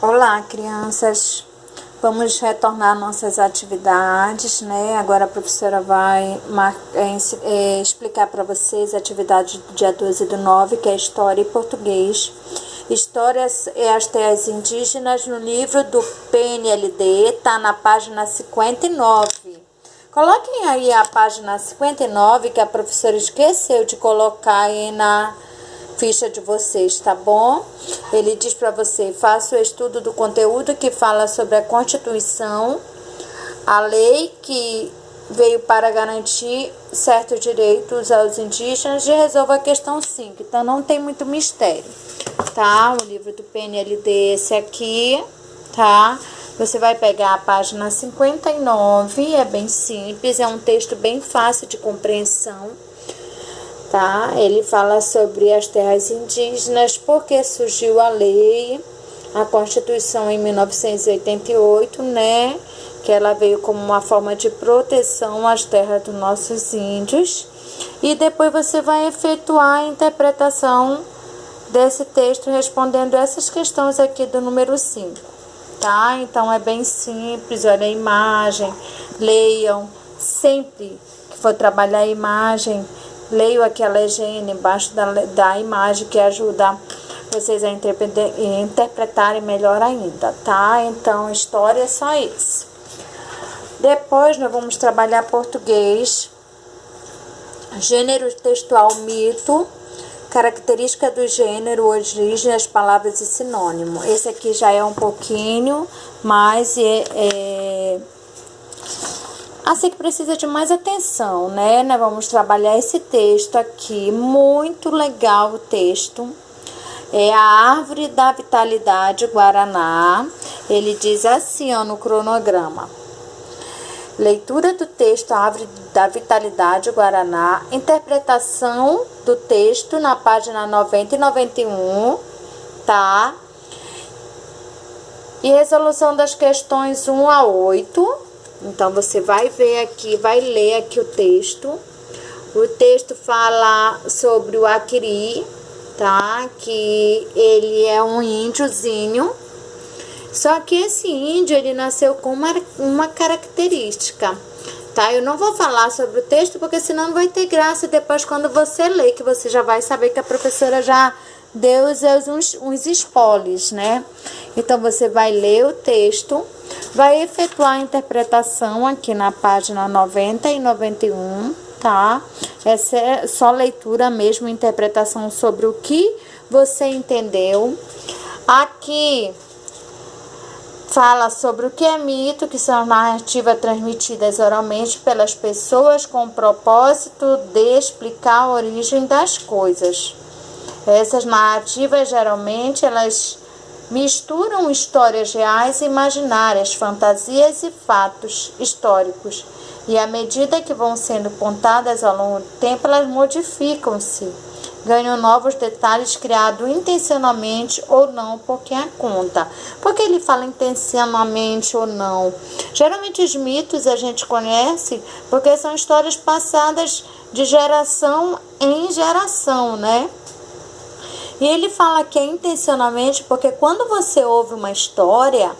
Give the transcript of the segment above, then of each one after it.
Olá, crianças. Vamos retornar nossas atividades, né? Agora a professora vai explicar para vocês a atividade do dia 12/9, que é História e Português. Histórias e as terras indígenas no livro do PNLD, tá na página 59. Coloquem aí a página 59, que a professora esqueceu de colocar aí na ficha de vocês, tá bom? Ele diz para você: faça o estudo do conteúdo que fala sobre a Constituição, a lei que veio para garantir certos direitos aos indígenas, e resolva a questão 5. Então não tem muito mistério, tá? O livro do PNLD é esse aqui, tá? Você vai pegar a página 59, é bem simples, é um texto bem fácil de compreensão. Tá? Ele fala sobre as terras indígenas, porque surgiu a lei, a Constituição em 1988, né? Que ela veio como uma forma de proteção às terras dos nossos índios. E depois você vai efetuar a interpretação desse texto respondendo essas questões aqui do número 5. Tá? Então é bem simples, olha a imagem, leiam sempre que for trabalhar a imagem. Leio aqui a legenda embaixo da imagem, que ajuda vocês a interpretarem melhor ainda, tá? Então, história é só isso. Depois, nós vamos trabalhar português, gênero textual, mito, característica do gênero, origem, as palavras e sinônimo. Esse aqui já é um pouquinho mais... assim que precisa de mais atenção, né? Nós vamos trabalhar esse texto aqui, muito legal o texto. É a Árvore da Vitalidade Guaraná. Ele diz assim, ó, no cronograma. Leitura do texto Árvore da Vitalidade Guaraná. Interpretação do texto na página 90 e 91, tá? E resolução das questões 1 a 8. Então, você vai ver aqui, vai ler aqui o texto. O texto fala sobre o Aquiri, tá? Que ele é um índiozinho. Só que esse índio, ele nasceu com uma característica, tá? Eu não vou falar sobre o texto, porque senão não vai ter graça depois quando você ler, que você já vai saber que a professora já deu uns spoilers, né? Então, você vai ler o texto, vai efetuar a interpretação aqui na página 90 e 91, tá? Essa é só leitura mesmo, interpretação sobre o que você entendeu. Aqui fala sobre o que é mito, que são narrativas transmitidas oralmente pelas pessoas com o propósito de explicar a origem das coisas. Essas narrativas, geralmente, elas misturam histórias reais e imaginárias, fantasias e fatos históricos. E à medida que vão sendo contadas ao longo do tempo, elas modificam-se, ganham novos detalhes criados intencionalmente ou não por quem a conta. Por que ele fala intencionalmente ou não? Geralmente os mitos a gente conhece porque são histórias passadas de geração em geração, né? E ele fala que é intencionalmente porque quando você ouve uma história,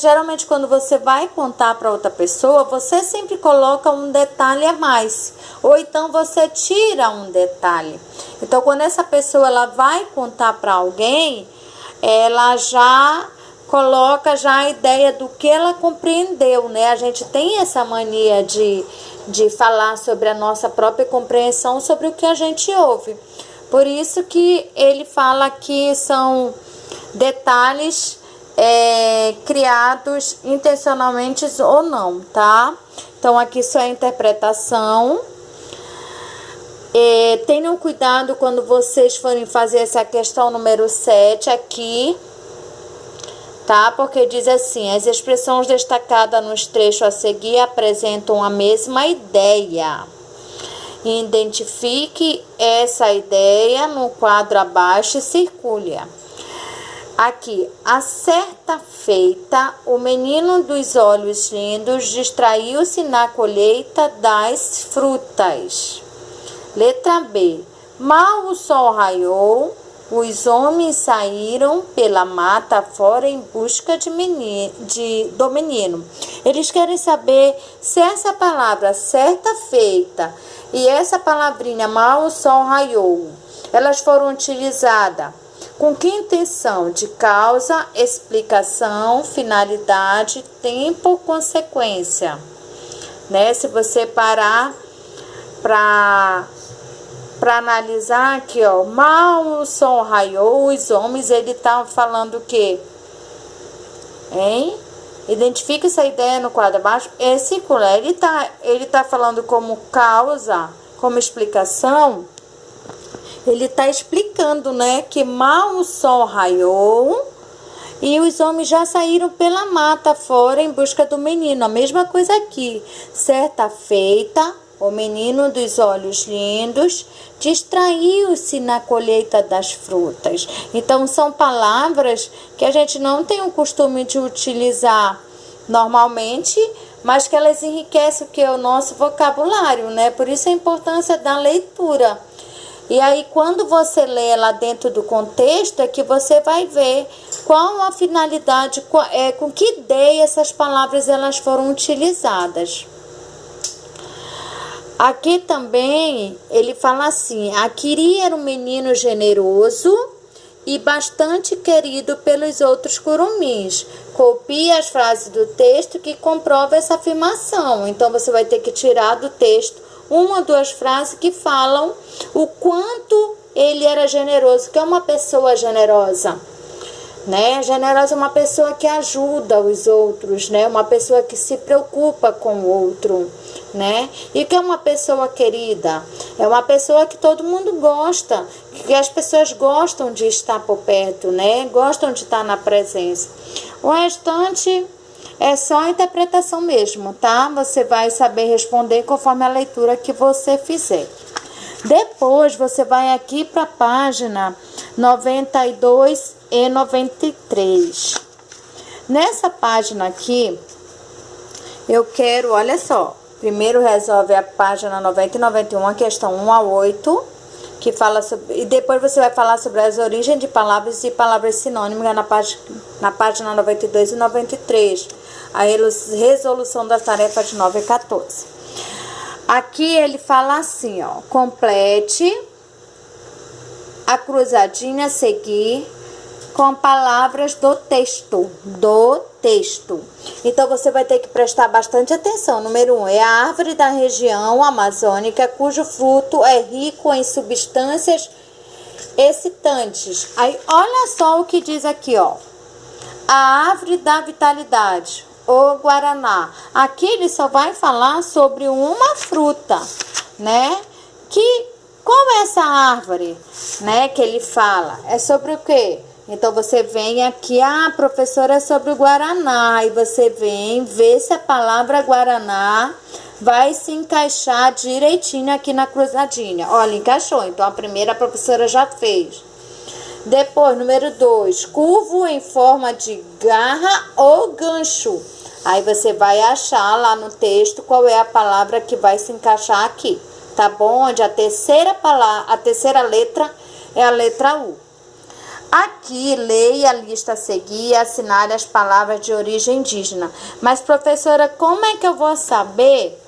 geralmente quando você vai contar para outra pessoa, você sempre coloca um detalhe a mais, ou então você tira um detalhe. Então, quando essa pessoa ela vai contar para alguém, ela já coloca já a ideia do que ela compreendeu, né? A gente tem essa mania de falar sobre a nossa própria compreensão sobre o que a gente ouve. Por isso que ele fala que são detalhes criados intencionalmente ou não, tá? Então, aqui só é interpretação. Tenham cuidado quando vocês forem fazer essa questão número 7 aqui, tá? Porque diz assim: as expressões destacadas nos trechos a seguir apresentam a mesma ideia. Identifique essa ideia no quadro abaixo e circule-a. Aqui, a certa feita, o menino dos olhos lindos distraiu-se na colheita das frutas. Letra B. Mal o sol raiou, os homens saíram pela mata fora em busca do menino. Eles querem saber se essa palavra certa feita e essa palavrinha mal o sol raiou, elas foram utilizadas com que intenção? De causa, explicação, finalidade, tempo, consequência. Né? Se você parar para analisar aqui, ó, mal o sol raiou, os homens, ele tá falando o quê? Hein? Identifica essa ideia no quadro abaixo. Esse círculo, ele tá falando como causa, como explicação. Ele tá explicando, né, que mal o sol raiou e os homens já saíram pela mata fora em busca do menino. A mesma coisa aqui. Certa feita, o menino dos olhos lindos distraiu-se na colheita das frutas. Então, são palavras que a gente não tem o costume de utilizar normalmente, mas que elas enriquecem o que? O nosso vocabulário, né? Por isso a importância da leitura. E aí, quando você lê lá dentro do contexto, é que você vai ver qual a finalidade, com que ideia essas palavras elas foram utilizadas. Aqui também, ele fala assim, Aquiri era um menino generoso e bastante querido pelos outros curumins. Copie as frases do texto que comprova essa afirmação. Então, você vai ter que tirar do texto uma ou duas frases que falam o quanto ele era generoso, que é uma pessoa generosa, né? Generosa é uma pessoa que ajuda os outros, né? Uma pessoa que se preocupa com o outro, né? E que é uma pessoa querida? É uma pessoa que todo mundo gosta, que as pessoas gostam de estar por perto, né? Gostam de estar na presença. O restante é só a interpretação mesmo, tá? Você vai saber responder conforme a leitura que você fizer. Depois, você vai aqui para a página 92 e 93. Nessa página aqui, eu quero, olha só, primeiro resolve a página 90 e 91, a questão 1 a 8, que fala sobre, e depois você vai falar sobre as origens de palavras e palavras sinônimas na página 92 e 93. A resolução da tarefa de 9 a 14. Aqui ele fala assim, ó, complete a cruzadinha a seguir com palavras do texto. Então, você vai ter que prestar bastante atenção. Número 1, é a árvore da região amazônica cujo fruto é rico em substâncias excitantes. Aí, olha só o que diz aqui, ó. A árvore da vitalidade, o guaraná. Aqui ele só vai falar sobre uma fruta, né? Qual é essa árvore, né, que ele fala? É sobre o quê? Então, você vem aqui, professora, é sobre o guaraná. E você vem ver se a palavra guaraná vai se encaixar direitinho aqui na cruzadinha. Olha, encaixou. Então, a primeira a professora já fez. Depois, número 2, curvo em forma de garra ou gancho. Aí, você vai achar lá no texto qual é a palavra que vai se encaixar aqui. Tá bom? Onde a terceira letra é a letra U. Aqui, leia a lista a seguir e assinale as palavras de origem indígena. Mas, professora, como é que eu vou saber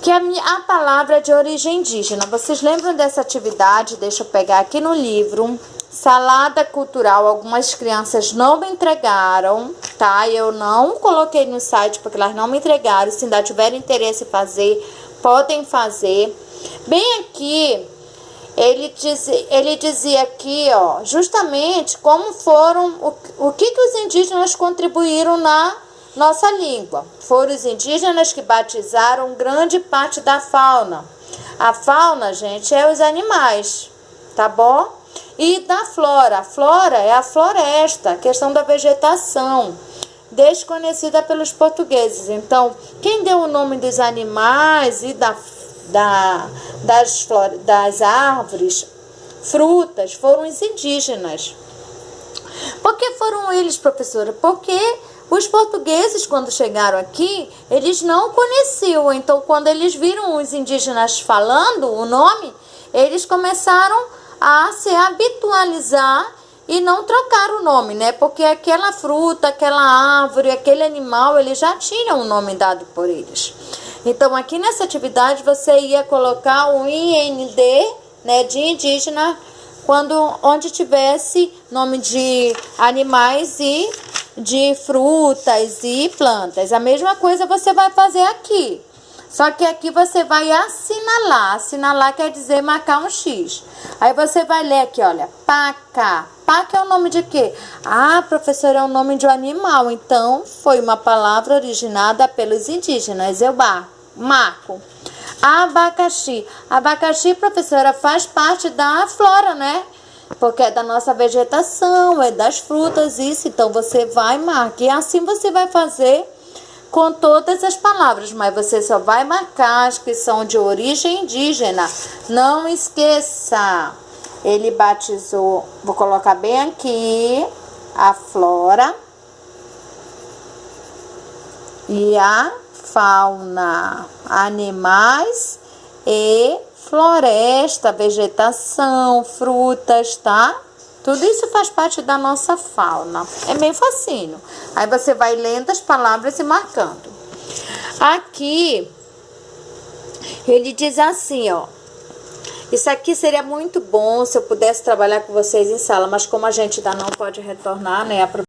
que a palavra é de origem indígena? Vocês lembram dessa atividade? Deixa eu pegar aqui no livro. Salada cultural. Algumas crianças não me entregaram, tá? Eu não coloquei no site porque elas não me entregaram. Se ainda tiverem interesse em fazer, podem fazer. Bem aqui, ele dizia aqui, ó, justamente como foram, o que os indígenas contribuíram na nossa língua. Foram os indígenas que batizaram grande parte da fauna. A fauna, gente, é os animais, tá bom? E da flora. A flora é a floresta, a questão da vegetação, desconhecida pelos portugueses. Então, quem deu o nome dos animais e das árvores, frutas, foram os indígenas. Por que foram eles, professora? Porque os portugueses, quando chegaram aqui, eles não conheciam. Então, quando eles viram os indígenas falando o nome, eles começaram a se habitualizar e não trocar o nome, né? Porque aquela fruta, aquela árvore, aquele animal, eles já tinham um nome dado por eles. Então, aqui nessa atividade, você ia colocar o IND, né, de indígena, onde tivesse nome de animais e de frutas e plantas. A mesma coisa você vai fazer aqui. Só que aqui você vai assinalar. Assinalar quer dizer marcar um X. Aí você vai ler aqui, olha, paca. Paca é o nome de quê? Ah, professora, é o nome de um animal. Então, foi uma palavra originada pelos indígenas. Eu marco. Abacaxi. Abacaxi, professora, faz parte da flora, né? Porque é da nossa vegetação, é das frutas, isso. Então, você vai marcar. E assim você vai fazer com todas as palavras, mas você só vai marcar as que são de origem indígena. Não esqueça, ele batizou, vou colocar bem aqui, a flora e a fauna, animais e floresta, vegetação, frutas, tá? Tudo isso faz parte da nossa fauna. É bem facinho. Aí você vai lendo as palavras e marcando. Aqui, ele diz assim, ó. Isso aqui seria muito bom se eu pudesse trabalhar com vocês em sala, mas como a gente ainda não pode retornar, né?